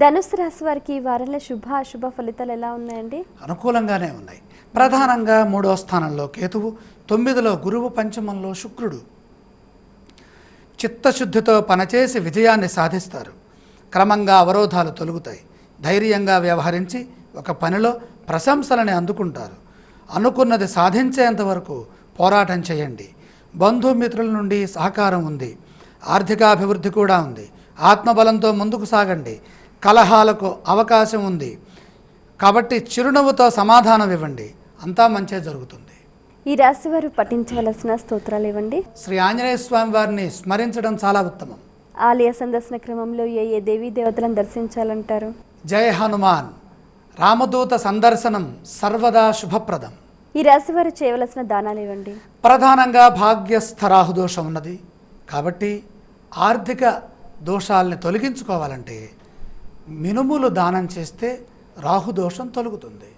ధనుసు రాశి వారికి ఈ వారంలో శుభ అశుభ ఫలితాలు ఎలా ఉన్నాయండి? అనుకూలంగానే ఉన్నాయి. ప్రధానంగా 3వ స్థానంలో కేతువు, 9లో గురువు, పంచమంలో శుక్రుడు. చిత్తశుద్ధితో పనిచేసి విజయాన్ని సాధిస్తారు. క్రమంగా అవరోధాలు తొలగుతాయి. ధైర్యంగా వ్యవహరించి ఒక పనిలో ప్రశంసలని అందుకుంటారు. అనుకున్నది సాధించేంత వరకు పోరాటం చేయండి. బంధుమిత్రుల నుండి సహకారం ఉంది. ఆర్థికాభివృద్ధి కూడా ఉంది. ఆత్మబలంతో ముందుకు సాగండి. కలహాలకు అవకాశం ఉంది కాబట్టి చిరునవ్వుతో సమాధానం ఇవ్వండి. అంతా మంచే జరుగుతుంది. ఈ రాశి వారు పఠించవలసిన స్తోత్రాలు ఇవ్వండి. శ్రీ ఆంజనేయ స్వామి వారిని స్మరించడం చాలా ఉత్తమం. ఆలయ సందర్శన క్రమంలో ఏ దేవీ దేవతలను దర్శించాలంటారు? జయ హనుమాన్. రామదూత సందర్శనం సర్వదా శుభప్రదం. ఈ రాశి వారు చేయవలసిన దానాలు ఇవ్వండి. ప్రధానంగా భాగ్యస్థ రాహుదోషం ఉన్నది కాబట్టి ఆర్థిక దోషాలని తొలగించుకోవాలంటే మినుములు దానం చేస్తే రాహుదోషం తొలగుతుంది.